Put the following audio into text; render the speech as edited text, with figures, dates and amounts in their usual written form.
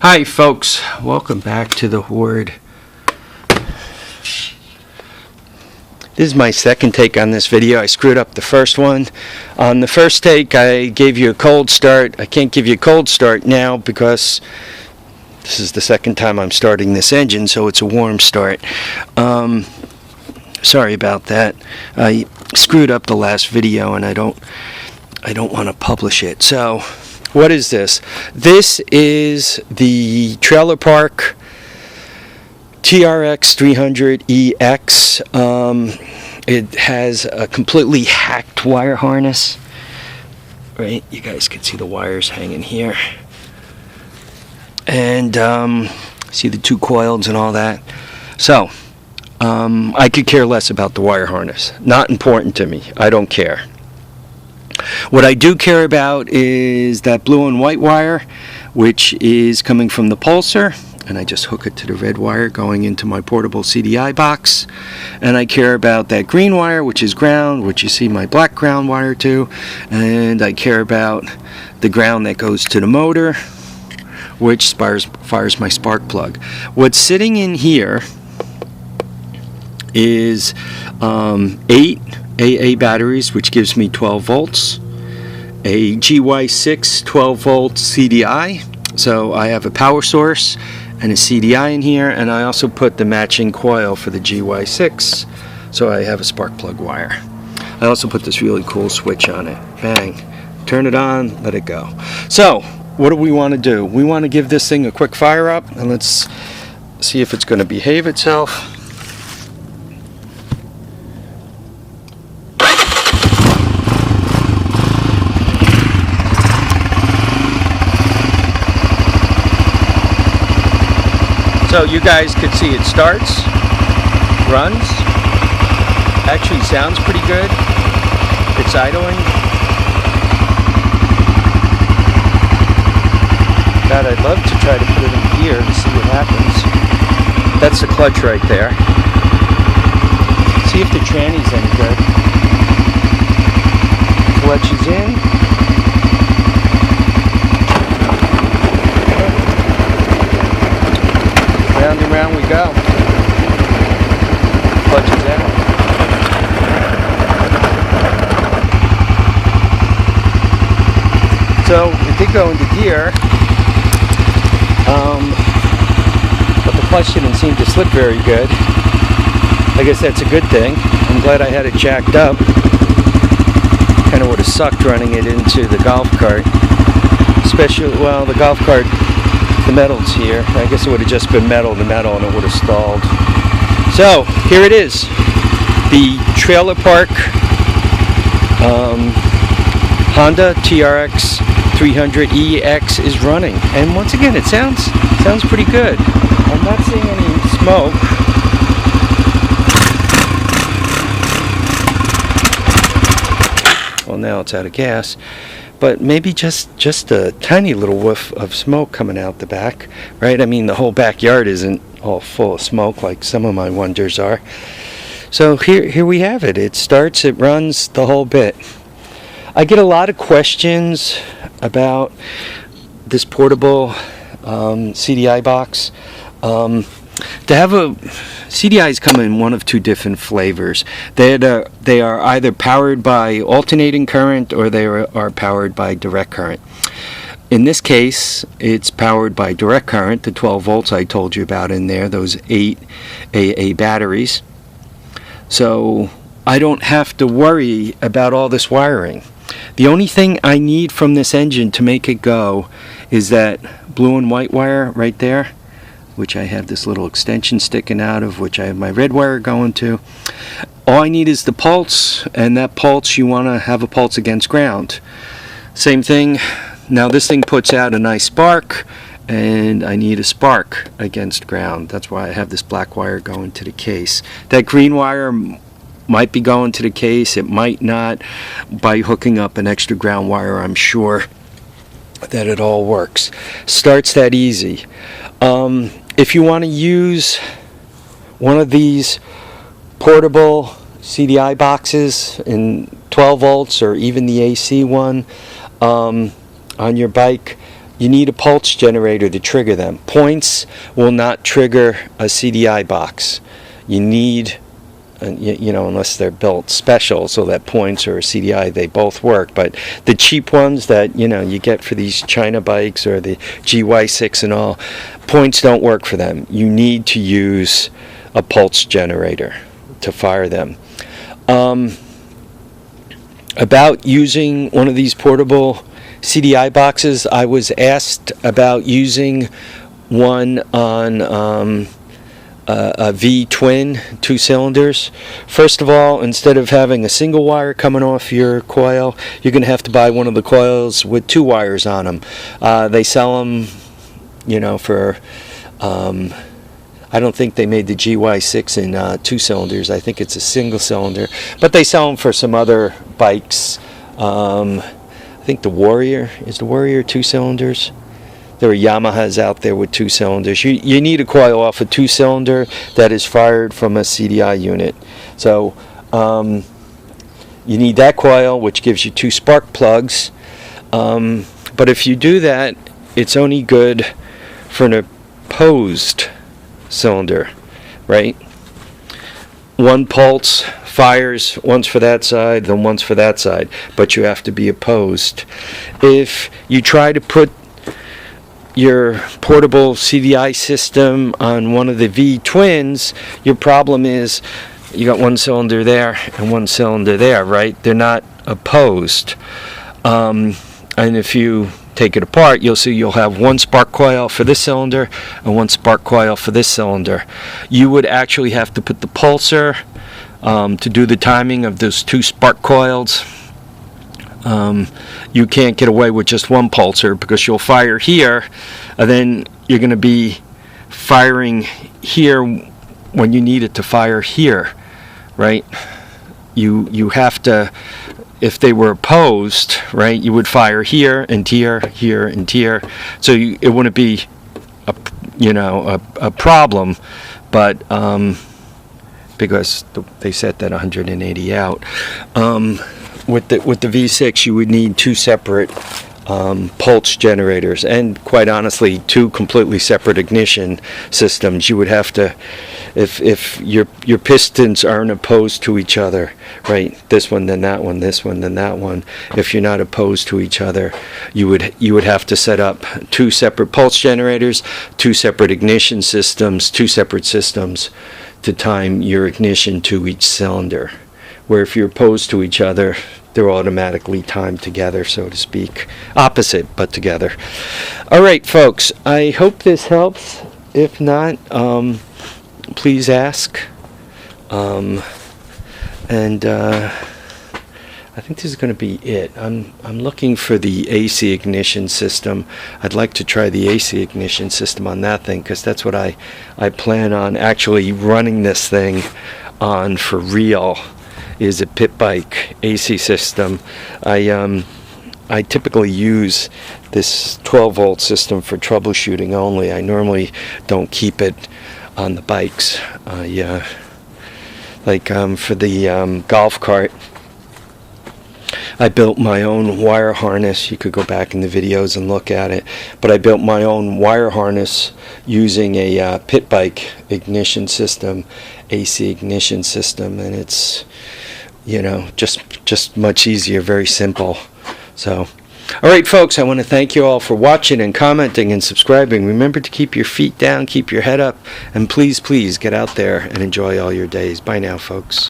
Hi folks, welcome back to the Hoard. This is my second take on this video. I screwed up the first one. On the first take I gave you a cold start. I can't give you a cold start now because this is the second time I'm starting this engine, so it's a warm start. Sorry about that. I screwed up the last video and I don't want to publish it. So what is this? This is the Trailer Park TRX 300EX. It has a completely hacked wire harness. Right, you guys can see the wires hanging here. And see the two coils and all that. So, I could care less about the wire harness. Not important to me. I don't care. What I do care about is that blue and white wire, which is coming from the pulsar, and I just hook it to the red wire going into my portable CDI box. And I care about that green wire, which is ground, which you see my black ground wire to, and I care about the ground that goes to the motor, which fires my spark plug. What's sitting in here is 8 AA batteries, which gives me 12 volts, a GY6 12 volt CDI, so I have a power source and a CDI in here, and I also put the matching coil for the GY6, so I have a spark plug wire. I also put this really cool switch on it. Bang, turn it on, let it go. So what do we want to do? We want to give this thing a quick fire up, and let's see if it's going to behave itself. So you guys can see it starts, runs, actually sounds pretty good. It's idling. God, I'd love to try to put it in gear to see what happens. That's the clutch right there. See if the tranny's any good. Clutch is in. Round and round we go. Clutch is in. So it did go into gear, but the clutch didn't seem to slip very good. I guess that's a good thing. I'm glad I had it jacked up. Kind of would have sucked running it into the golf cart. Especially, well, the golf cart, the metal's here. I guess it would have just been metal to metal and it would have stalled. So here it is. The Trailer Park Honda TRX 300EX is running, and once again it sounds pretty good. I'm not seeing any smoke. Well, now it's out of gas. But maybe just a tiny little whiff of smoke coming out the back, right? I mean, the whole backyard isn't all full of smoke like some of my Wonders are. So here we have it. It starts, it runs, the whole bit. I get a lot of questions about this portable CDI box. To have a CDIs come in one of two different flavors. They are either powered by alternating current or they are powered by direct current. In this case, it's powered by direct current, the 12 volts I told you about in there, those 8 AA batteries. So I don't have to worry about all this wiring. The only thing I need from this engine to make it go is that blue and white wire right there, which I have this little extension sticking out of, which I have my red wire going to. All I need is the pulse, and that pulse, you want to have a pulse against ground. Same thing. Now this thing puts out a nice spark, and I need a spark against ground. That's why I have this black wire going to the case. That green wire might be going to the case, it might not. By hooking up an extra ground wire, I'm sure that it all works. Starts that easy. If you want to use one of these portable CDI boxes in 12 volts or even the AC one on your bike, you need a pulse generator to trigger them. Points will not trigger a CDI box. You need, unless they're built special so that points or CDI, they both work. But the cheap ones that, you get for these China bikes or the GY6 and all, points don't work for them. You need to use a pulse generator to fire them. About using one of these portable CDI boxes, I was asked about using one on a V-twin, 2 cylinders. First of all, instead of having a single wire coming off your coil, you're going to have to buy one of the coils with 2 wires on them. They sell them, for... I don't think they made the GY6 in 2 cylinders. I think it's a single cylinder. But they sell them for some other bikes. I think the Warrior, is the Warrior 2 cylinders? There are Yamahas out there with 2 cylinders. You need a coil off a 2-cylinder that is fired from a CDI unit. So you need that coil, which gives you 2 spark plugs. But if you do that, it's only good for an opposed cylinder, right? One pulse fires once for that side, then once for that side, but you have to be opposed. If you try to put your portable CDI system on one of the V-twins, your problem is you got 1 cylinder there and 1 cylinder there, right? They're not opposed. And if you take it apart, you'll see you'll have 1 spark coil for this cylinder and 1 spark coil for this cylinder. You would actually have to put the pulser to do the timing of those 2 spark coils. You can't get away with just 1 pulser because you'll fire here and then you're going to be firing here when you need it to fire here, right? You have to, if they were opposed, right, you would fire here and here, here and here. So it wouldn't be a problem, but because they set that 180 out. With the V6, you would need 2 separate pulse generators, and quite honestly, 2 completely separate ignition systems. You would have to, if your pistons aren't opposed to each other, right? This one, then that one, this one, then that one. If you're not opposed to each other, you would have to set up 2 separate pulse generators, 2 separate ignition systems, 2 separate systems to time your ignition to each cylinder. Where if you're opposed to each other, they're automatically timed together, so to speak. Opposite, but together. All right, folks, I hope this helps. If not, please ask. I think this is going to be it. I'm looking for the AC ignition system. I'd like to try the AC ignition system on that thing, because that's what I plan on actually running this thing on for real, is a pit bike AC system. I typically use this 12-volt system for troubleshooting only. I normally don't keep it on the bikes. For the golf cart, I built my own wire harness. You could go back in the videos and look at it. But I built my own wire harness using a pit bike ignition system, AC ignition system, and it's just much easier, very simple. So, all right, folks, I want to thank you all for watching and commenting and subscribing. Remember to keep your feet down, keep your head up, and please get out there and enjoy all your days. Bye now, folks.